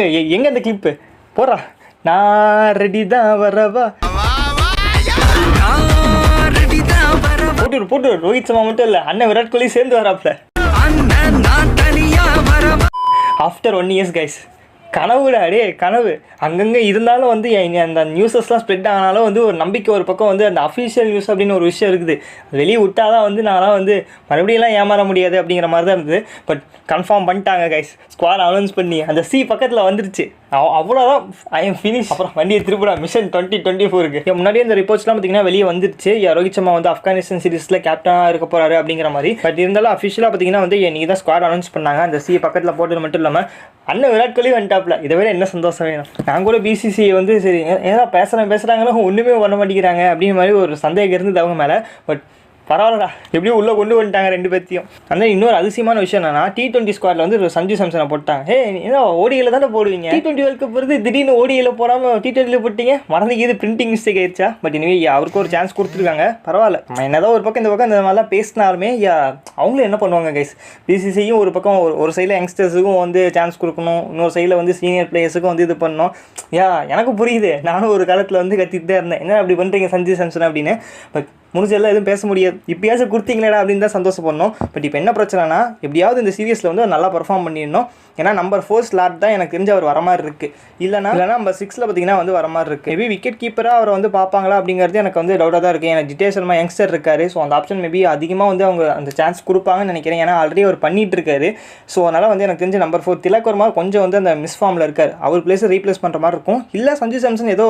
எங்க அந்த கிளிப்பு போறா? நான் ரெடி தான் வரவா. போட்டு ரோஹித் சர்மா மட்டும் இல்ல, அண்ணன் விராட் கோலி சேர்ந்து வராப்ல. After 1 years guys. கனவுடா டே கனவு. அங்கங்கே இருந்தாலும் வந்து அந்த நியூஸஸ்லாம் ஸ்ப்ரெட் ஆனாலும் வந்து ஒரு நம்பிக்கை ஒரு பக்கம் வந்து அந்த அஃபிஷியல் நியூஸ் அப்படின்னு ஒரு விஷயம் இருக்குது. வெளியே விட்டால் தான் வந்து நான்லாம் வந்து மறுபடியெல்லாம் ஏமாற முடியாது அப்படிங்கிற மாதிரி தான் இருந்தது. பட் கன்ஃபார்ம் பண்ணிட்டாங்க கைஸ். ஸ்குவாட் அனௌன்ஸ் பண்ணி அந்த பக்கத்தில் வந்துருச்சு. அவ்வளோதான், ஐ எம் ஃபினிஷ். அப்புறம் வண்டியை திருப்படா மிஷன் 2024க்கு முன்னாடியே இந்த ரிப்போர்ட்ஸ்லாம் பார்த்தீங்கன்னா வெளியே வந்துருச்சு. ரோஹித் சர்மா வந்து ஆப்கானிஸ்தான் சீரிஸில் கேப்டனாக இருக்க போகிறாரு அப்படிங்கிற மாதிரி. பட் இருந்தாலும் அஃபிஷியலாக பார்த்தீங்கன்னா வந்து இன்றைக்கி தான் ஸ்குவாட் அனௌன்ஸ் பண்ணாங்க. அந்த பக்கத்தில் போட்டது மட்டும் இல்லாமல் அண்ணன் விராட் கோலி வந்துட்டாப்ல. இதை விட என்ன சந்தோஷம் வேணும்? நான் கூட பிசிசி வந்து சரி ஏதோ பேசுகிறாங்களோ ஒன்றுமே பண்ண மாட்டேங்கிறாங்க அப்படிங்கிற மாதிரி ஒரு சந்தேகம் இருந்தது அவங்க மேலே. பட் பரவாயில்லடா, எப்படியும் உள்ளே கொண்டு வந்துட்டாங்க 2 பேர்த்தையும். அந்த இன்னொரு அதிசயமான விஷயம் என்னன்னா, T20 ஸ்குவாடில் வந்து சஞ்சு சாம்சனை போட்டாங்க. ஏதோ ஓடியில் தானே போடுவீங்க, T20 வேர்ல்ட் கப் வருது, திடீர்னு ஓடியில் போடாமல் T20 போட்டீங்க, மறந்துக்கு இது பிரிண்டிங் மிஸ்டேக் ஆயிடுச்சா? பட் இனிமே அவருக்கு ஒரு சான்ஸ் கொடுத்துருக்காங்க, பரவாயில்ல. என்னதான் ஒரு பக்கம் இந்த பக்கம் இந்த மாதிரிலாம் பேசினாலுமே அவங்களும் என்ன பண்ணுவாங்க கைஸ், பிசிசியும் ஒரு பக்கம் ஒரு சைடில் யங்ஸ்டர்ஸுக்கும் வந்து சான்ஸ் கொடுக்கணும், இன்னொரு சைடில் வந்து சீனியர் பிளேயர்ஸுக்கும் வந்து இது பண்ணணும். எனக்கு புரியுது, நானும் ஒரு காலத்தில் வந்து கத்திட்டு தான் இருந்தேன், என்ன அப்படி பண்ணுறீங்க சஞ்சு சாம்சன் அப்படின்னு. பட் முடிஞ்செல்லாம் எதுவும் பேச முடியாது. இப்போயாச்சும் கொடுத்தீங்களேடா அப்படின்னு தான் சந்தோஷப்படணும். பட் இப்போ என்ன பிரச்சனைனா, எப்படியாவது இந்த சீரியஸில் வந்து நல்லா பர்ஃபார்ம் பண்ணிடணும். ஏன்னா நம்பர் 4 ஸ்லாட் தான் எனக்கு தெரிஞ்ச அவர் வர மாதிரி இருக்குது. இல்லைனா நம்பர் 6ல் பார்த்தீங்கன்னா வந்து வர மாதிரி இருக்குது. மேபி விக்கெட் கீப்பராக அவரை வந்து பார்ப்பாங்களா அப்படிங்கிறது எனக்கு வந்து டவுட்டாக தான் இருக்குது. ஏன்னா ஜிதேஷ் சர்மா யங்ஸ்டர் இருக்காரு. ஸோ அந்த ஆப்ஷன் மேபி அதிகமாக வந்து அவங்க அந்த சான்ஸ் கொடுப்பாங்கன்னு நினைக்கிறேன். ஏன்னா ஆல்ரெடி அவர் பண்ணிட்டு இருக்காரு. ஸோ அதனால் வந்து எனக்கு தெரிஞ்ச நம்பர் 4 திலக் வர்மா கொஞ்சம் வந்து அந்த மிஸ் ஃபார்மில் இருக்கார். அவர் பிளேஸை ரீப்ளேஸ் பண்ணுற மாதிரி இருக்கும். இல்லை சஞ்சு சாம்சன் ஏதோ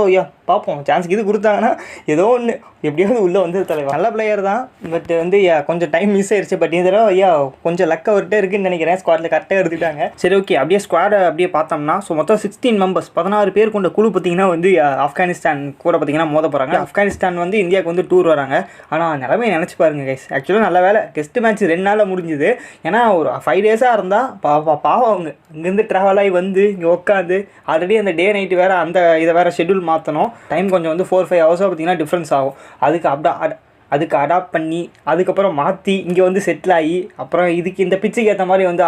பார்ப்போம், சான்ஸ்க்கு இது கொடுத்தாங்கன்னா ஏதோ ஒன்று எப்படியாவது உள்ளே வந்து தலைவர். நல்ல பிளேயர் தான், பட் வந்து கொஞ்சம் டைம் மிஸ் ஆயிடுச்சு. பட் இந்த தடவை கொஞ்சம் லக் அவர்கிட்ட இருக்குன்னு நினைக்கிறேன். ஸ்குவாடில் கரெக்டாக எடுத்துட்டாங்க. சரி ஓகே, அப்படியே ஸ்குவாடை அப்படியே பார்த்தோம்னா, ஸோ மொத்தம் 16 மெம்பர்ஸ் 16 பேர் கொண்ட குழு பார்த்தீங்கன்னா வந்து ஆப்கானிஸ்தான் கூட பார்த்தீங்கன்னா மோத போகிறாங்க. ஆப்கானிஸ்தான் வந்து இந்தியாவுக்கு வந்து டூர் வராங்க. ஆனால் நிலமையை நினச்சி பாருங்க கைஸ். ஆக்சுவலாக நல்ல வேலை டெஸ்ட் மேட்ச் 2 நாளில் முடிஞ்சுது. ஏன்னா ஒரு 5 டேஸாக இருந்தால் பாவம் அவங்க இங்கேருந்து ட்ராவல் ஆகி வந்து இங்கே உட்காந்து ஆல்ரெடி அந்த டே நைட்டு வேறு அந்த இதை வேறு ஷெட்யூல் மாற்றணும். டைம் கொஞ்சம் வந்து 4-5 ஹவர்ஸாக பார்த்தீங்கன்னா டிஃப்ரென்ஸ் ஆகும். அதுக்கு அடாப்ட் பண்ணி அதுக்கப்புறம் மாற்றி இங்கே வந்து செட்டில் ஆகி அப்புறம் இதுக்கு இந்த பிச்சுக்கு ஏற்ற மாதிரி வந்து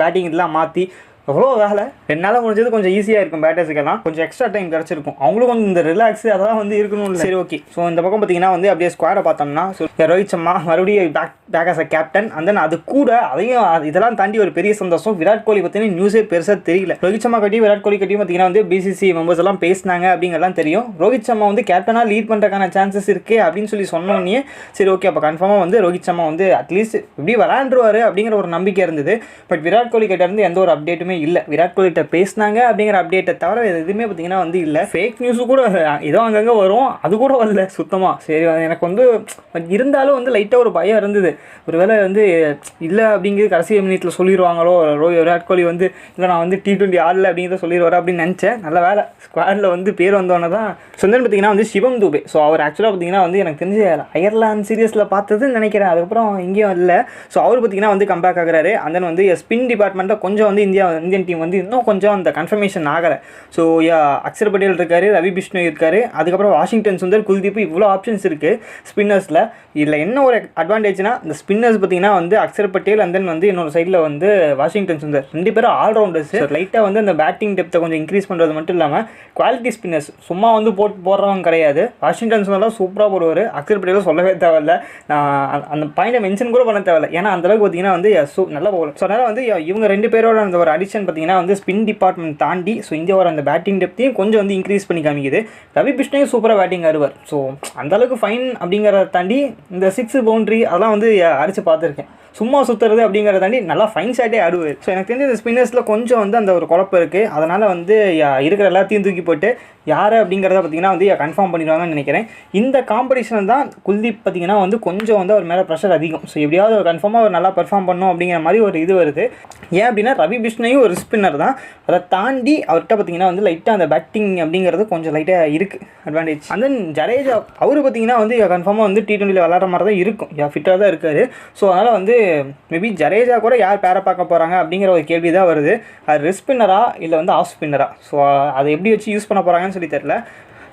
பேட்டிங் இதெல்லாம் மாற்றி எவ்வளோ வேலை. 2 நாளாக முடிஞ்சது கொஞ்சம் ஈஸியாக இருக்கும் பேட்டர்ஸுக்கெல்லாம். கொஞ்சம் எக்ஸ்ட்ரா டைம் கிடச்சிருக்கும். அவங்களும் கொஞ்சம் இந்த ரிலாக்ஸு அதெல்லாம் வந்து இருக்கணும். சரி ஓகே, ஸோ இந்த பக்கம் பார்த்தீங்கன்னா வந்து அப்படியே ஸ்குவாடை பார்த்தோம்னா, ஸோ ரோஹித் சர்மா மறுபடியும் back as a captain. And then அது கூட அதையும் இதெல்லாம் தாண்டி ஒரு பெரிய சந்தோஷம், விராட் கோலி பார்த்தீங்கன்னா நியூஸே பெருசாக தெரியல. ரோஹித் சர்மா கட்டியும் விராட் கோலி கட்டியும் பார்த்தீங்கன்னா வந்து பிசிசி மெம்பர்ஸ் எல்லாம் பேசினாங்க அப்படிங்கிறலாம் தெரியும். ரோஹித் சர்மா வந்து கேப்டனாக லீட் பண்ணுறதுக்கான சான்சஸ் இருக்குது அப்படின்னு சொல்லி சொன்னோன்னே சரி ஓகே, அப்போ கன்ஃபார்மாக வந்து ரோஹித் சர்மா வந்து அட்லீஸ்ட் இப்படி விளாண்டுருவார் அப்படிங்கிற ஒரு நம்பிக்கை இருந்தது. பட் விராட் கோலி கிட்ட இருந்து எந்த ஒரு அப்டேட்டுமே இல்லை. விராட் கோலிட்ட பேசினாங்க அப்படிங்கிற அப்டேட்டை தவிர எதுவுமே பார்த்தீங்கன்னா வந்து இல்லை. ஃபேக் நியூஸு கூட ஏதோ அங்கங்கே வரும், அது கூட வரல சுத்தமாக. சரி, எனக்கு வந்து இருந்தாலும் வந்து லைட்டாக ஒரு பயம் இருந்தது. ஒருவேளை வந்து இல்லை அப்படிங்கிறது கடைசி மினிட்ல சொல்லிடுவாங்களோ, விராட் கோலி வந்து இல்லை நான் வந்து T20 ஆடல அப்படிங்கிறத சொல்லிடுவார் அப்படின்னு நினச்சேன். நல்ல வேலை ஸ்குவாடில் வந்து பேர் வந்தோன்னே தான் சொந்தன்னு பார்த்தீங்கன்னா வந்து சிவம் துபே. ஸோ அவர் ஆக்சுவலாக பார்த்தீங்கன்னா வந்து எனக்கு தெரிஞ்சு அயர்லாந்து சீரியஸில் பார்த்ததுன்னு நினைக்கிறேன். அதுக்கப்புறம் இங்கேயும் இல்லை. ஸோ அவர் பார்த்தீங்கன்னா வந்து கம்பேக் ஆகிறாரு. அந்த வந்து ஸ்பின் டிபார்ட்மெண்ட்டை கொஞ்சம் வந்து இந்தியன் டீம் வந்து இன்னும் கொஞ்சம் அந்த கன்ஃபர்மேஷன் ஆகலை. ஸோ அக்ஷர் பட்டேல் இருக்காரு, ரவி பிஷ்ணோய் இருக்காரு, அதுக்கப்புறம் வாஷிங்டன் சுந்தர், குல்தீப், இவ்வளோ ஆப்ஷன்ஸ் இருக்குது ஸ்பின்னர்ஸில். இதில் என்ன ஒரு அட்வான்டேஜ்னா, இந்த ஸ்பின்னர்ஸ் பார்த்தீங்கன்னா வந்து அக்ஷர் பட்டேல் அண்ட் தென் வந்து இன்னொரு சைடில் வந்து வாஷிங்டன் சுந்தர் 2 பேரும் ஆல்ரவுண்டர்ஸ். லைட்டாக வந்து அந்த பேட்டிங் டெப்த்தை கொஞ்சம் இன்க்ரீஸ் பண்ணுறது மட்டும் இல்லாமல் குவாலிட்டி ஸ்பின்னர்ஸ் சும்மா வந்து போடுறவங்க கிடையாது. வாஷிங்டன் சுந்தர்லாம் சூப்பராக போடுவார். அக்ஷர் பட்டேலும் சொல்லவே தேவையில்ல, நான் அந்த பாயிண்டை மென்ஷன் கூட பண்ண தேவையில்ல. ஏன்னா அந்தளவுக்கு பார்த்தீங்கன்னா வந்து நல்லா போகலாம். ஸோ அதனால் வந்து இவங்க 2 பேரோட அந்த ஒரு அடிஷன் பார்த்தீங்கன்னா வந்து ஸ்பின் டிபார்ட்மெண்ட் தாண்டி ஸோ இந்தியாவோட அந்த பேட்டிங் டெப்த்தையும் கொஞ்சம் வந்து இன்க்ரீஸ் பண்ணி காமிக்குது. ரவி பிஷ்ணையும் சூப்பராக பேட்டிங் ஆடுவார். ஸோ அந்தளவுக்கு ஃபைன் அப்படிங்கிறத தாண்டி இந்த 6 பவுண்ட்ரி அதெல்லாம் வந்து அடித்து பார்த்துருக்கேன். சும்மா சுற்றுறது அப்படிங்கிறத தாண்டி நல்லா ஃபைன் ஷாட்டே ஆடுவார். ஸோ எனக்கு தெரிஞ்ச இந்த ஸ்பின்னர்ஸில் கொஞ்சம் வந்து அந்த ஒரு குழப்பம் இருக்குது. அதனால் வந்து இருக்கிற எல்லாத்தையும் தூக்கி போட்டு யார் அப்படிங்கிறத பார்த்தீங்கன்னா வந்து கன்ஃபார்ம் பண்ணிடுவாங்கன்னு நினைக்கிறேன். இந்த காம்படிஷன் தான் குல்தீப் பார்த்தீங்கன்னா வந்து கொஞ்சம் வந்து அவர் மேலே ப்ரெஷர் அதிகம். ஸோ எப்படியாவது ஒரு கன்ஃபார்மாக அவர் நல்லா பெர்ஃபார்ம் பண்ணும் அப்படிங்கிற மாதிரி ஒரு இது வருது. ஏன் அப்படின்னா ரவி பிஷ்ணையும் ஒரு ஸ்பின்னர் தான். அதை தாண்டி அவர்கிட்ட பார்த்தீங்கன்னா வந்து லைட்டாக அந்த பேட்டிங் அப்படிங்கிறது கொஞ்சம் லைட்டாக இருக்குது அட்வான்டேஜ். அண்ட் தென் ஜடேஜா அவர் பார்த்தீங்கன்னா வந்து கன்ஃபார்மாக வந்து T20 விளாட்ற மாதிரி தான் இருக்கும், ஃபிட்டாக தான் இருக்கார். ஸோ அதனால் வந்து மேபி ஜடேஜா கூட யார் பேரை பார்க்க போகிறாங்க அப்படிங்கிற ஒரு கேள்வி தான் வருது. அது ரெஸ்ட் ஸ்பின்னரா இல்லை வந்து ஆஃப் ஸ்பின்னரா, ஸோ அதை எப்படி வச்சு யூஸ் பண்ண போகிறாங்கன்னு சொல்லி தெரியல.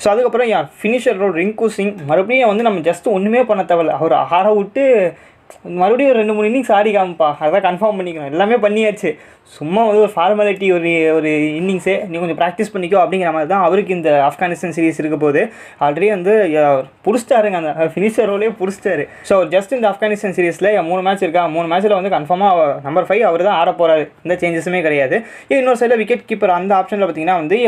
ஸோ அதுக்கப்புறம் ஃபினிஷர் ரிங்கு சிங் மறுபடியும் வந்து நம்ம ஜஸ்ட் ஒன்றுமே பண்ண தேவையில்ல, அவர் ஆட விட்டு மறுபடியும் ஒரு 2-3 இன்னிங்ஸ் ஆடி காமிப்பா, அதான் கன்ஃபார்ம் பண்ணிக்கணும். எல்லாமே பண்ணியாச்சு, சும்மா வந்து ஒரு ஃபார்மாலிட்டி, ஒரு இன்னிங்ஸே நீ கொஞ்சம் ப்ராக்டிஸ் பண்ணிக்கோ அப்படிங்கிற மாதிரி தான் அவருக்கு இந்த ஆப்கானிஸ்தான் சீரிஸ் இருக்க போது. ஆல்ரெடி வந்து பிடிச்சிட்டாருங்க, அந்த ஃபினிஷர் ரோலே பிடிச்சிட்டாரு. ஸோ ஜஸ்ட் இந்த ஆப்கானிஸ்தான் சீரிஸில் 3 மேட்ச் இருக்கா, 3 மேட்ச்சில் வந்து கன்ஃபார்மாக நம்பர் 5 அவர் தான் ஆட போகிறாரு, எந்த சேஞ்சஸுமே கிடையாது. இன்னொரு சைடில் விக்கெட் கீப்பர் அந்த ஆப்ஷனில் பார்த்தீங்கன்னா வந்து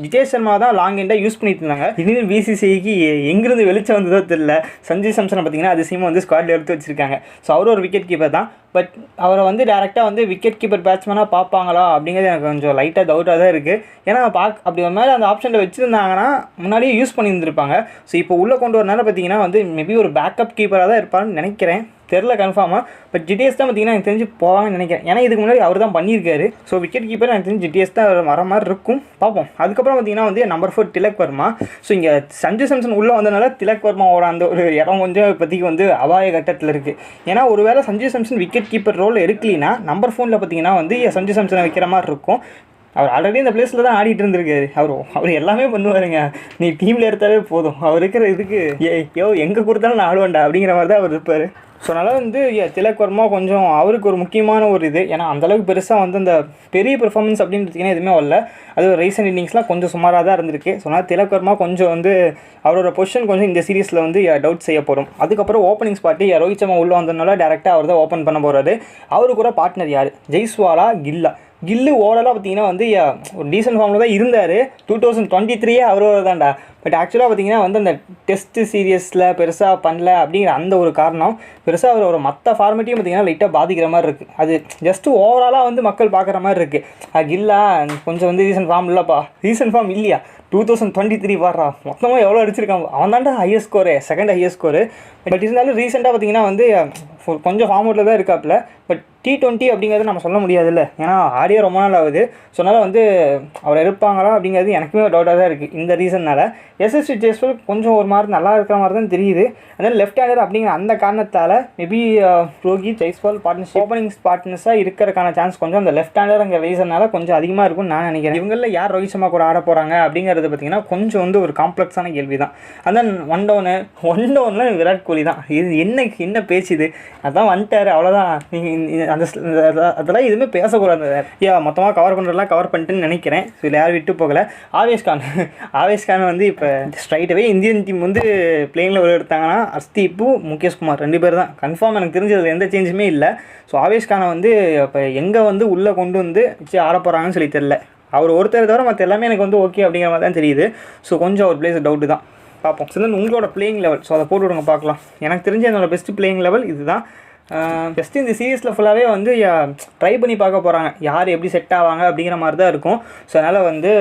ஜிதேஷ் சர்மா தான் லாங் எண்டாக யூஸ் பண்ணிட்டு இருந்தாங்க. இன்னும் பிசிசிஐக்கு எங்கிருந்து வெளிச்சம் வந்ததோ தெரியல, சஞ்சு சாம்சனை பார்த்தீங்கன்னா அதிசயமாக வந்து ஸ்குவாடில் எடுத்து வச்சிருக்காங்க. ஸோ அவர் ஒரு விக்கெட் கீப்பர் தான். பட் அவரை வந்து டேரெக்டாக வந்து விக்கெட் கீப்பர் பேட்ஸ்மேனாக பார்ப்பாங்களா அப்படிங்கிறது எனக்கு கொஞ்சம் லைட்டாக டவுட்டாக தான் இருக்குது. ஏன்னா அப்படி ஒரு மாதிரி அந்த ஆப்ஷனில் வச்சுருந்தாங்கன்னா முன்னாடியே யூஸ் பண்ணியிருந்திருப்பாங்க. ஸோ இப்போ உள்ளே கொண்டு வரனால பார்த்தீங்கன்னா வந்து மேபி ஒரு பேக்கப் கீப்பராக தான் இருப்பான்னு நினைக்கிறேன், தெரில கன்ஃபார்மாக. பட் ஜிடிஎஸ் தான் பார்த்தீங்கன்னா எனக்கு தெரிஞ்சு போவாங்கன்னு நினைக்கிறேன், ஏன்னா இதுக்கு முன்னாடி அவர் தான் பண்ணியிருக்காரு. ஸோ விக்கெட் கீப்பர் எனக்கு தெரிஞ்சு ஜிடிஎஸ் தான் வர மாதிரி இருக்கும், பார்ப்போம். அதுக்கப்புறம் பார்த்தீங்கன்னா வந்து நம்பர் 4 திலக் வர்மா. ஸோ இங்கே சஞ்சு சாம்சன் உள்ளே வந்ததுனால திலக் வர்மாவோட அந்த ஒரு இடம் கொஞ்சம் இப்போதைக்கு வந்து அபாய கட்டத்தில் இருக்குது. ஏன்னா ஒரு வேளை Sanju Samson wicket keeper role எடுக்கலினா நம்பர் 4 பார்த்தீங்கன்னா வந்து சஞ்சு சாம்சனை வைக்கிற மாதிரி இருக்கும். அவர் ஆல்ரெடி இந்த பிளேஸில் தான் ஆடிட்டு இருந்திருக்காரு. அவர் எல்லாமே பண்ணுவாருங்க, நீ டீமில் எடுத்தாவே போதும், அவர் இருக்கிற இதுக்கு எங்கே கொடுத்தாலும் நான் ஆடுவேன்டா அப்படிங்கிற மாதிரி தான் அவர் இருப்பார். ஸோ அதனால் வந்து திலக் வர்மா கொஞ்சம் அவருக்கு ஒரு முக்கியமான ஒரு இது, ஏன்னா அந்தளவுக்கு பெருசாக வந்து அந்த பெரிய பெர்ஃபார்மன்ஸ் அப்படின்றதுக்குன்னா எதுவுமே வரல. அது ரீசெண்ட் இன்னிங்ஸ்லாம் கொஞ்சம் சுமாராக தான் இருந்திருக்கு. ஸோ அதனால் திலக் வர்மா கொஞ்சம் வந்து அவரோட பொசிஷன் கொஞ்சம் இந்த சீரீஸில் வந்து டவுட் செய்யப்படும். அதுக்கப்புறம் ஓப்பனிங் ஸ்பாட்டு ரோஹித் சர்மா உள்ளே வந்ததுனால டேரெக்டாக அவர் தான் ஓப்பன் பண்ண போகிறாரு. அவரு கூட பார்ட்னர் யார், ஜெய்ஸ்வாலா, கில்லு ஓவராலாக பார்த்தீங்கன்னா வந்து ஒரு டீசென்ட் ஃபார்மில் தான் இருந்தார். 2023 அவரோட தான்டா. பட் ஆக்சுவலாக பார்த்தீங்கன்னா வந்து அந்த டெஸ்ட் சீரியஸில் பெருசாக பண்ணல அப்படிங்கிற அந்த ஒரு காரணம் பெருசாக அவரோட மற்ற ஃபார்மேட்டையும் பார்த்தீங்கன்னா லைட்டாக பாதிக்கிற மாதிரி இருக்குது. அது ஜஸ்ட்டு ஓவராலாக வந்து மக்கள் பார்க்குற மாதிரி இருக்குது. கில்லா கொஞ்சம் வந்து ரீசெண்ட் ஃபார்ம் இல்லைப்பா, ரீசெண்ட் ஃபார்ம் இல்லையா, 2023 வர்றா மொத்தமாக எவ்வளோ அடிச்சிருக்காங்க, அவன் தான்டா highest score, second highest score. But இருந்தாலும் ரீசெண்டாக பார்த்தீங்கன்னா வந்து கொஞ்சம் ஃபார்மேட்டில் தான் இருக்காப்புல. பட் T20 அப்படிங்கிறது நம்ம சொல்ல முடியாதுல்ல, ஏன்னா ஆடியோ ரொம்ப நாள் ஆகுது. ஸோ அதனால் வந்து அவர் இருப்பாங்களா அப்படிங்கிறது எனக்குமே டவுட்டாக தான் இருக்குது இந்த ரீசன்னால். எஸ்எஸ்வி ஜெய்ஸ்வால் கொஞ்சம் ஒரு மாதிரி நல்லா இருக்கிற மாதிரி தான் தெரியுது. அதனால் லெஃப்ட் ஹேண்டர் அப்படிங்கிற அந்த காரணத்தால் maybe Rohit Jaiswal partnership opening பார்ட்னர்ஸாக இருக்கிறதுக்கான சான்ஸ் கொஞ்சம் அந்த லெஃப்ட் ஹேண்டருங்கிற ரீசனால் கொஞ்சம் அதிகமாக இருக்கும்னு நான் நினைக்கிறேன். இவங்களில் யார் ரோஹித் சர்மா கூட ஆட போகிறாங்க அப்படிங்கிறது பார்த்திங்கன்னா கொஞ்சம் வந்து ஒரு காம்ப்ளெக்ஸான கேள்வி தான். அதான் ஒன் டவுனில் விராட் கோலி தான். இது என்ன பேச்சுது, அதான் வந்துட்டார் அவ்வளோதான், நீங்கள் அந்த அதெல்லாம் எதுவுமே பேசக்கூடாது. மொத்தமாக கவர் பண்ணுறதுலாம் கவர் பண்ணிட்டுன்னு நினைக்கிறேன். ஸோ இதில் யாரும் விட்டு போகலை. ஆவேஷ் கான் வந்து இப்போ ஸ்ட்ரைட்டாகவே இந்தியன் டீம் வந்து பிளேயிங்கில் ஒரு எடுத்தாங்கன்னா அர்ஷ்தீப், முகேஷ் குமார் 2 பேர் தான் கன்ஃபார்ம். எனக்கு தெரிஞ்சதில் எந்த சேஞ்சுமே இல்லை. ஸோ ஆவேஷ் கானை வந்து இப்போ எங்கே வந்து உள்ளே கொண்டு வந்து வச்சு ஆட போகிறாங்கன்னு சொல்லி தெரில. அவர் ஒருத்தர் தவிர மற்ற எல்லாமே எனக்கு வந்து ஓகே அப்படிங்கிற மாதிரி தான் தெரியுது. ஸோ கொஞ்சம் ஒரு பிளேஸ் டவுட்டு தான், பார்ப்போம். ஸோ உங்களோட பிளேயிங் லெவல் ஸோ அதை போட்டு விடுங்க பார்க்கலாம். எனக்கு தெரிஞ்ச என்னோடய பெஸ்ட்டு பிளேயிங் லெவல் இதுதான். ஜஸ்ட் இந்த சீரீஸில் ஃபுல்லாகவே வந்து ட்ரை பண்ணி பார்க்க போகிறாங்க, யார் எப்படி செட் ஆவாங்க அப்படிங்கிற மாதிரி தான் இருக்கும். ஸோ அதனால் வந்து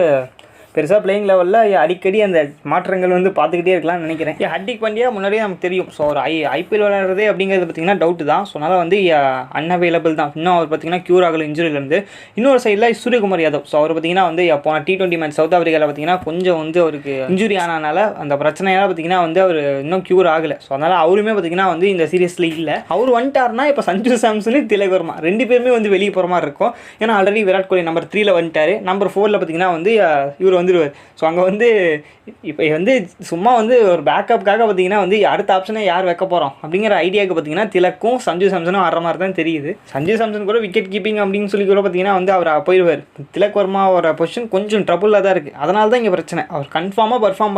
பெருசாக பிளேயிங் லெவலில் அடிக்கடி அந்த மாற்றங்கள் வந்து பார்த்துக்கிட்டே இருக்கலாம்னு நினைக்கிறேன். ஹர்திக் பாண்டியா முன்னாடியே நமக்கு தெரியும். ஸோ ஒரு ஐபிஎல் விளையாடுறதே அப்படிங்கிறது பார்த்திங்கன்னா டவுட்டு தான். ஸோ அதனால் வந்து அன்அவைலபிள் தான். இன்னும் அவர் பார்த்திங்கன்னா க்யூர் ஆகலை இன்ஜுரியிலேருந்து. இன்னொரு சைடில் சூரியகுமார் யாதவ். ஸோ அவர் பார்த்திங்கன்னா வந்து போன T20 மேட்ச் சவுத் ஆஃப்ரிக்காவில் பார்த்திங்கன்னா கொஞ்சம் வந்து அவருக்கு இன்ஜுரி ஆனதுனால அந்த பிரச்சனையால் பார்த்திங்கன்னா வந்து அவர் இன்னும் க்யூர் ஆகலை. ஸோ அதனால் அவருமே பார்த்திங்கன்னா வந்து இந்த சீரீஸில் இல்லை. அவர் வந்துட்டார்னா இப்போ சஞ்சு சாம்சனு திலக் வர்மா 2 பேருமே வந்து வெளியே போகிற மாதிரி இருக்கும். ஏன்னா ஆல்ரெடி விராட் கோலி நம்பர் 3 வந்துட்டார். நம்பர் 4 பார்த்திங்கன்னா வந்து இவர் வந்துடுவார். ஸோ அங்கே வந்து இப்போ வந்து சும்மா வந்து ஒரு பேக்கப்புக்காக பார்த்தீங்கன்னா வந்து அடுத்த ஆப்ஷனை யார் வைக்க போகிறோம் அப்படிங்கிற ஐடியாவுக்கு பார்த்தீங்கன்னா திலக்கும் சஞ்சு சாம்சனும் ஆடுற மாதிரி தான் தெரியுது. சஞ்சு சாம்சன் கூட விக்கெட் கீப்பிங் அப்படின்னு சொல்லி கூட பார்த்தீங்கன்னா வந்து அவர் போயிடுவார். திலக் வர்மாவோட பொசிஷன் கொஞ்சம் ட்ரபுளாக தான் இருக்குது. அதனால தான் இங்கே பிரச்சனை. அவர் கன்ஃபார்மாக பர்ஃபார்ம்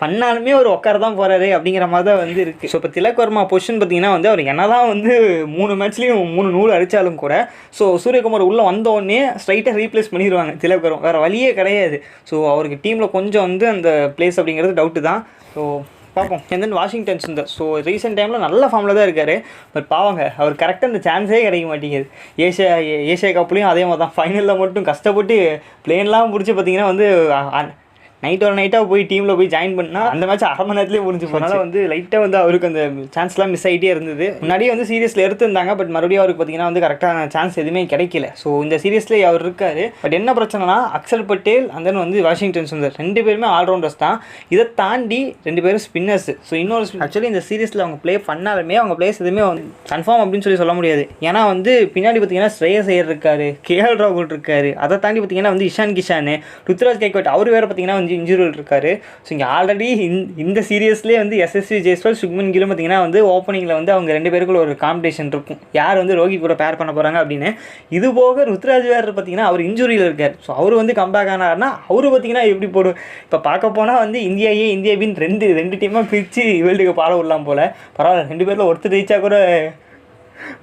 பண்ணாலுமே அவர் உட்கார தான் போகிறாரு அப்படிங்கிற மாதிரி தான் வந்து இருக்குது. ஸோ இப்போ திலக் வர்மா பொசிஷன் பார்த்தீங்கன்னா வந்து அவர் என்ன தான் வந்து 3 மேட்ச்லேயும் 3 நூல் அடித்தாலும் கூட ஸோ சூரியகுமார் உள்ளே வந்தோடனே ஸ்ட்ரைட்டாக ரீப்ளேஸ் பண்ணிடுவாங்க திலக் வர்மா, வேறு வழியே கிடையாது. ஸோ அவருக்கு டீமில் கொஞ்சம் வந்து அந்த பிளேஸ் அப்படிங்கிறது டவுட்டு தான். ஸோ பார்ப்போம். தென் வாஷிங்டன் சுந்தர். ஸோ ரீசெண்ட் டைமில் நல்ல ஃபார்மில் தான் இருக்கார். பட் பாவங்க அவர் கரெக்டாக அந்த சான்ஸே கிடைக்க மாட்டேங்குது. ஏஷியா கப்லேயும் அதே மாதிரி தான் ஃபைனலில் மட்டும் கஷ்டப்பட்டு பிளேன்லாம் பிடிச்சி பார்த்தீங்கன்னா வந்து நைட்டாக போய் டீமில் போய் ஜாயின் பண்ணால் அந்த மேட்ச் அரை மணி நேரத்துலேயே முடிஞ்சு. அதனால் வந்து லைட்டாக வந்து அவருக்கு அந்த சான்ஸ்லாம் மிஸ் ஆகிட்டே இருந்தது. முன்னாடியே வந்து சீரியஸில் எடுத்திருந்தாங்க. பட் மறுபடியும் அவருக்கு பார்த்தீங்கன்னா வந்து கரெக்டான சான்ஸ் எதுவுமே கிடைக்கல. ஸோ இந்த சீரியஸ்லேயே அவர் இருக்கார். பட் என்ன பிரச்சனைனா அக்ஷர் பட்டேல் அந்த வந்து வாஷிங்டன் சுந்தர் 2 பேருமே ஆல்ரவுண்டர்ஸ் தான். இதை தாண்டி 2 பேரும் ஸ்பின்னர்ஸ். ஸோ இன்னொரு ஆக்சுவலி இந்த சீரியஸில் அவங்க ப்ளே பண்ணாலுமே அவங்க பிளேஸ் எதுவுமே கன்ஃபார்ம் அப்படின்னு சொல்ல முடியாது. ஏன்னா வந்து பின்னாடி பார்த்தீங்கன்னா ஸ்ரேயஸ் ஐயர் இருக்கார், KL ராகுல் இருக்கார். அதை தாண்டி பார்த்தீங்கன்னா வந்து இஷான் கிஷான், ருத்ராஜ் கைக்வாட் அவர் வேறு பார்த்தீங்கன்னா வந்து கொஞ்சம் இன்ஜூரியில் இருக்கார். ஸோ இங்கே ஆல்ரெடி இந்த சீரியஸ்லேயே வந்து எஸ்எஸ்வி ஜெய்ஸ்வால் சுக்மன் கில்லும் பார்த்திங்கன்னா வந்து ஓப்பனிங்கில் வந்து அவங்க 2 பேருக்குள்ள ஒரு காம்படிஷன் இருக்கும், யார் வந்து ரோஹித் கூட பேர் பண்ண போகிறாங்க அப்படின்னு. இது போக ருத்ராஜ் வேறு பார்த்திங்கன்னா அவர் இன்ஜூரியில் இருக்கார். ஸோ அவர் வந்து கம்பேக் ஆனார்னா அவர் பார்த்திங்கன்னா எப்படி போடும். இப்போ பார்க்க போனால் வந்து இந்தியா பின் ரெண்டு டீமாக பிரித்து வேர்ல்டு கப் ஆட விடலாம் போல். பரவாயில்ல, 2 பேரில் ஒருத்தர் ஜெயிச்சா கூட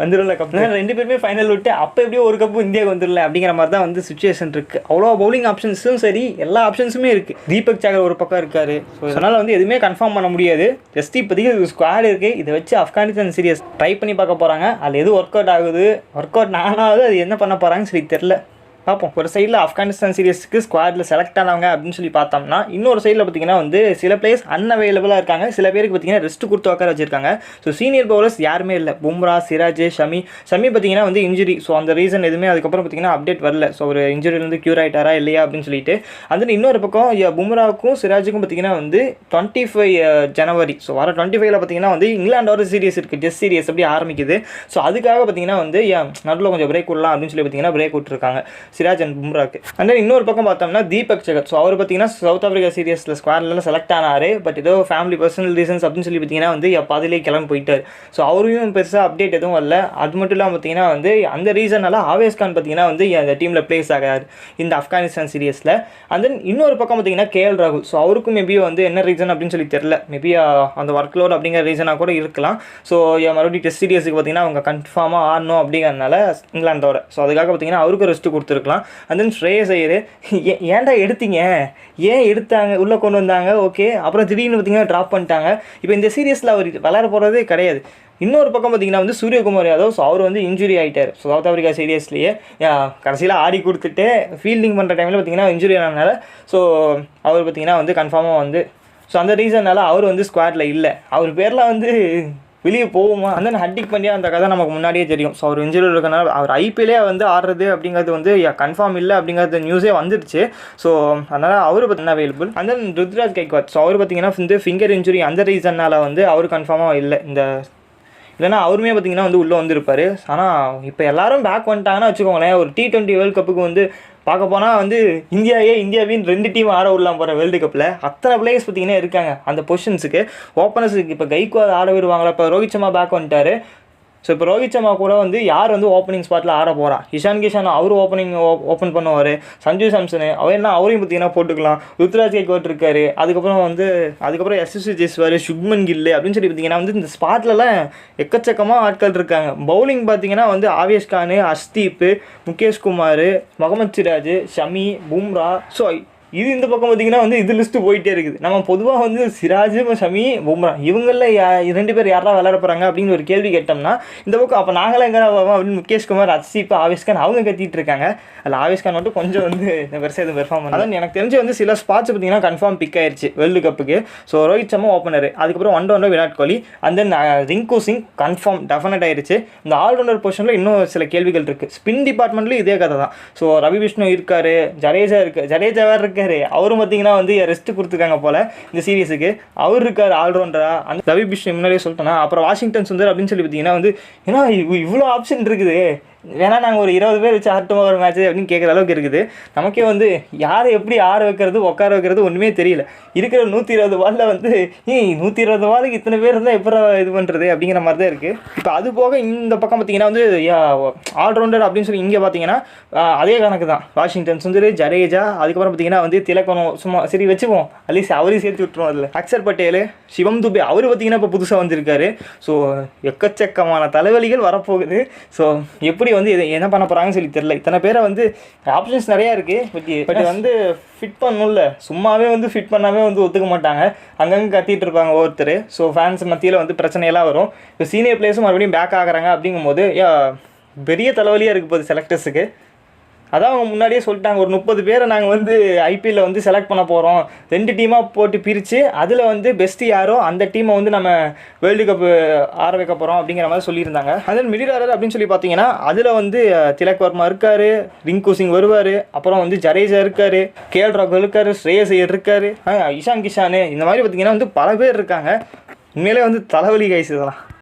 வந்துடல கப். 2 பேருமே ஃபைனல் விட்டு அப்போ எப்படியோ ஒரு கப்பு இந்தியாவுக்கு வந்துடல அப்படிங்கிற மாதிரி தான் வந்து சுச்சுவேஷன் இருக்குது. அவ்வளோ பவுலிங் ஆப்ஷன்ஸும் சரி, எல்லா ஆப்ஷன்ஸுமே இருக்குது. தீபக் சாகர் ஒரு பக்கம் இருக்கார். ஸோ அதனால் வந்து எதுவுமே கன்ஃபார்ம் பண்ண முடியாது. ஜஸ்ட் இப்போதைக்கு ஸ்குவாட் இருக்குது. இதை வச்சு ஆப்கானிஸ்தான் சீரியஸ் ட்ரை பண்ணி பார்க்க போகிறாங்க. அதில் எது ஒர்க் அவுட் ஆகுது, ஒர்க் அவுட் ஆனாவது அது என்ன பண்ண போகிறாங்கன்னு சொல்லி தெரில, பார்ப்போம். ஒரு சைடில் ஆப்கானிஸ்தான் சீரியஸுக்கு ஸ்குவாடில் செலக்ட் ஆனவங்க அப்படின்னு சொல்லி பார்த்தோம்னா, இன்னொரு சைடில் பார்த்திங்கன்னா வந்து சில பிளேயர்ஸ் அன்அவைலபிளாக இருக்காங்க. சில பேருக்கு பார்த்திங்கன்னா ரெஸ்ட் கொடுத்து உட்கார வச்சிருக்காங்க. ஸோ சீனியர் பவுலர்ஸ் யாருமே இல்லை. பும்ரா, சிராஜ், ஷமி பார்த்திங்கன்னா வந்து இன்ஜுரி. ஸோ அந்த ரீசன் எதுவுமே அதுக்கப்புறம் பார்த்திங்கன்னா அப்டேட் வரல. ஸோ ஒரு இன்ஜுரியிலேருந்து க்யூர் ஆகிட்டாரா இல்லையா அப்படின்னு சொல்லிட்டு. அந்த இன்னொரு பக்கம் பும்ராவுக்கும் சிராஜுக்கும் பார்த்திங்கன்னா வந்து 25 ஜனவரி, ஸோ வர 25ல் பார்த்திங்கன்னா வந்து இங்கிலாண்டோட சீரியஸ் இருக்குது, டெஸ்ட் சீரியஸ் அப்படி ஆரம்பிக்குது. ஸோ அதுக்காக பார்த்திங்கன்னா வந்து நடுவில் கொஞ்சம் பிரேக் விடலாம் அப்படின்னு சொல்லி பார்த்திங்கன்னா பிரேக் விட்டுருக்காங்க சிராஜ் அண்ட் பும்ராக்கு. அண்ட் இன்னொரு பக்கம் பார்த்தோம்னா தீபக் சகர். ஸோ அவர் பார்த்தீங்கன்னா சவுத் ஆஃப்ரிக்கா சீரியஸில் ஸ்குவாட்லாம் செலக்ட் ஆனார். பட் ஏதோ ஃபேமிலி பர்சனல் ரீசன்ஸ் அப்படின்னு சொல்லி பார்த்தீங்கன்னா வந்து பாதிலே கிளம்பி போயிட்டார். ஸோ அவரையும் பெருசாக அப்டேட் எதுவும் வரல. அது மட்டும் இல்லாமல் பார்த்தீங்கன்னா வந்து அந்த ரீசனால் ஆவேஸ் கான் பார்த்தீங்கன்னா வந்து அந்த டீமில் பிளேஸ் ஆகாது இந்த ஆப்கானிஸ்தான் சீரியஸில். அண்ட் தென் இன்னொரு பக்கம் பார்த்தீங்கன்னா கேஎல் ராகுல். ஸோ அவருக்கும் மேபி வந்து என்ன ரீசன் அப்படின்னு சொல்லி தெரில. மேபி அந்த ஒர்க் லோட் அப்படிங்கிற ரீசனாக கூட இருக்கலாம். ஸோ மறுபடியும் டெஸ்ட் சீரியஸுக்கு பார்த்தீங்கன்னா அவங்க கன்ஃபார்மாக ஆடணும் அப்படிங்கிறதுனால இங்கிலாண்டோட. ஸோ அதுக்காக பார்த்தீங்கன்னா அவருக்கு ரெஸ்ட்டு கொடுத்துருக்கலாம். அண்ட் தென் ஸ்ரேயஸ் ஐயர் ஏன்டா எடுத்தீங்க, ஏன் எடுத்தாங்க, உள்ளே கொண்டு வந்தாங்க, ஓகே, அப்புறம் திடீர்னு பார்த்தீங்கன்னா ட்ராப் பண்ணிட்டாங்க. இப்போ இந்த சீரியஸில் அவர் விளையாட போகிறதே கிடையாது. இன்னொரு பக்கம் பார்த்திங்கன்னா வந்து சூரியகுமார் யாதவ். ஸோ அவர் வந்து இன்ஜுரி ஆகிட்டார். ஸோ சவுத் ஆஃப்ரிக்கா சீரியஸ்லேயே கடைசியில் ஆடி கொடுத்துட்டு ஃபீல்டிங் பண்ணுற டைமில் பார்த்திங்கன்னா இன்ஜுரி ஆனதுனால ஸோ அவர் பார்த்திங்கன்னா வந்து கன்ஃபார்மாக வந்து ஸோ அந்த ரீசனால் அவர் வந்து ஸ்குவாடில் இல்லை. அவர் பேரில் வந்து வெளியே போகுமா அந்த ஹர்திக் பாண்டியா அந்த கதை நமக்கு முன்னாடியே தெரியும். ஸோ அவர் இன்ஜுரி இருக்கனால அவர் ஐபிஎல்லே வந்து ஆடுறது அப்படிங்கிறது வந்து கன்ஃபார்ம் இல்லை அப்படிங்கிறது நியூஸே வந்துடுச்சு. ஸோ அதனால் அவர் பார்த்தீங்கன்னா அவைலபிள். அந்த ருத்ராஜ் கைக்வாட். ஸோ அவர் பார்த்தீங்கன்னா வந்து ஃபிங்கர் இன்ஜுரி அந்த ரீசனால் வந்து அவர் கன்ஃபார்மாக இல்லை. இல்லைனா அவருமே பார்த்திங்கன்னா வந்து உள்ளே வந்திருப்பார். ஆனால் இப்போ எல்லோரும் பேக் வந்துட்டாங்கன்னா வச்சுக்கோங்களேன், ஒரு T20 வேர்ல்டு கப்புக்கு வந்து பார்க்க போனால் வந்து இந்தியாவின் 2 டீம் ஆட விடலாம் போகிற வேர்ல்டு கப்பில் அத்தனை பிளேயர்ஸ் பார்த்திங்கன்னா இருக்காங்க அந்த பொசிஷன்ஸுக்கு. ஓப்பனர்ஸுக்கு இப்போ கைக்வாட் ஆட விடுவாங்களா, இப்போ ரோஹித் சர்மா பேக் வந்துட்டார். ஸோ இப்போ ரோஹித் சர்மா கூட வந்து யார் வந்து ஓப்பனிங் ஸ்பாட்டில் ஆட போகிறா, இஷான் கிஷான் அவர் ஓப்பன் பண்ணுவார், சஞ்சு சாம்சனு அவரையும் பார்த்தீங்கன்னா போட்டுக்கலாம், ருத்ராஜ் கைக்வாட் இருக்கார், அதுக்கப்புறம் எஸ்எஸ்வி ஜெய்ஸ்வால், சுக்மன் கில் அப்படின்னு சொல்லி பார்த்தீங்கன்னா வந்து இந்த ஸ்பாட்லலாம் எக்கச்சக்கமாக ஆட்கள் இருக்காங்க. பவுலிங் பார்த்தீங்கன்னா வந்து ஆவேஸ் கான், அஸ்தீப், முகேஷ் குமார், முகமது சிராஜ், ஷமி, பும்ரா. ஸோ இது இந்த பக்கம் பார்த்திங்கன்னா வந்து இது லிஸ்ட்டு போயிட்டே இருக்குது. நம்ம பொதுவாக வந்து சிராஜ், ஷமி, பும்ரா இவங்களில் 2 பேர் யாரா விளையாட போகிறாங்க அப்படின்னு ஒரு கேள்வி கேட்டோம்னா இந்த பக்கம் அப்போ நாங்களே எங்கே அப்படின்னு முகேஷ் குமார், அஸ்தீப், ஆவேஸ் கான் அவங்க கத்திட்டு இருக்காங்க. அதில் ஆவேஸ் கான் மட்டும் கொஞ்சம் வந்து இந்த பெருசாக எதுவும் பெர்ஃபார்ம் பண்ணல. அதான் எனக்கு தெரிஞ்சு வந்து சில ஸ்பாட்ஸ் பார்த்திங்கன்னா கன்ஃபார்ம் பிக் ஆயிடுச்சு வேர்ல்டு கப்புக்கு. ஸோ ரோஹித் சர்மா ஓப்பனர், அதுக்கப்புறம் 1 டவுனில் Virat Kohli, and then Rinku Singh confirm definite ஆயிடுச்சு. இந்த ஆல்ரவுண்டர் பொசிஷனில் இன்னும் சில கேள்விகள் இருக்குது. ஸ்பின் டிபார்ட்மெண்ட்லேயும் இதே கதை தான். ஸோ ரவி விஷ்ணு இருக்கார், ஜடேஜா வேறு இருக்கார். அவரும் பார்த்தீங்கன்னா வந்து ரெஸ்ட் கொடுத்துருக்காங்க போல் இந்த சீரியஸுக்கு. அவர் இருக்கார் ஆல்ரவுண்டரா. அந்த ரவி விஷ்ணு முன்னாடியே சொல்லிட்டேன்னா அப்புறம் வாஷிங்டன் சுந்தர் அப்படின்னு சொல்லி பார்த்தீங்கன்னா வந்து ஏன்னா இவ்வளோ ஆப்ஷன் இருக்குது, வேணா நாங்கள் ஒரு 20 பேர் வச்சு ஆட்டுமா ஒரு மேட்ச்சு அப்படின்னு கேட்குற அளவுக்கு இருக்குது. நமக்கே வந்து யாரை எப்படி ஆட வைக்கிறது, உட்கார வைக்கிறது ஒன்றுமே தெரியல. இருக்கிற 120 பாலில் வந்து 120 பாலுக்கு இத்தனை பேர் இருந்தால் எப்போ இது பண்ணுறது அப்படிங்கிற மாதிரி தான் இருக்குது. இப்போ அது போக இந்த பக்கம் பார்த்திங்கன்னா வந்து ஆல்ரவுண்டர் அப்படின்னு சொல்லி இங்கே பார்த்தீங்கன்னா அதே கணக்கு தான். வாஷிங்டன் சுந்தர், ஜடேஜா, அதுக்கப்புறம் பார்த்திங்கன்னா வந்து திலக்கணும், சும்மா சரி வச்சுப்போம், அட்லீஸ்ட் அவரையும் சேர்த்து விட்டுருவோம். அதில் அக்ஷர் பட்டேல், சிவம் துபே அவர் பார்த்திங்கன்னா இப்போ புதுசாக வந்திருக்காரு. ஸோ எக்கச்சக்கமான தலைவலிகள் வரப்போகுது. ஸோ எப்படி வந்து என்ன பண்ண போகிறாங்கன்னு சொல்லி தெரியல. இத்தனை பேரை வந்து ஆப்ஷன்ஸ் நிறையா இருக்குது. பட் வந்து ஃபிட் பண்ணணும்ல, சும்மாவே வந்து ஃபிட் பண்ணாமே வந்து ஒத்துக்க மாட்டாங்க, அங்கங்கே கத்திட்டு இருப்பாங்க ஒவ்வொருத்தர். ஸோ ஃபேன்ஸ் மத்தியில் வந்து பிரச்சனையெல்லாம் வரும். இப்போ சீனியர் பிளேயர்ஸும் மறுபடியும் பேக் ஆகிறாங்க அப்படிங்கும்போது பெரிய தலைவலியாக இருக்குது போகுது செலக்டர்ஸுக்கு. அதான் அவங்க முன்னாடியே சொல்லிட்டாங்க, ஒரு 30 பேரை நாங்கள் வந்து ஐபிஎல்லில் வந்து செலக்ட் பண்ண போகிறோம், 2 டீமாக போட்டு பிரித்து அதில் வந்து பெஸ்ட்டு யாரோ அந்த டீமை வந்து நம்ம வேர்ல்டு கப்பு ஆட வைக்க போகிறோம் அப்படிங்கிற மாதிரி சொல்லியிருந்தாங்க. அதில் மிடில் ஆர்டர் அப்படின்னு சொல்லி பார்த்தீங்கன்னா அதில் வந்து திலக் வர்மா இருக்கார், ரிங்கு சிங் வருவார், அப்புறம் வந்து ஜடேஜா இருக்கார், கேஎல் ராகுல் இருக்கார், ஸ்ரேயஸ் ஐயர் இருக்கார், இஷான் கிஷான், இந்த மாதிரி பார்த்தீங்கன்னா வந்து பல பேர் இருக்காங்க. உண்மையிலே வந்து தலைவலி கைஸ் இதெல்லாம்.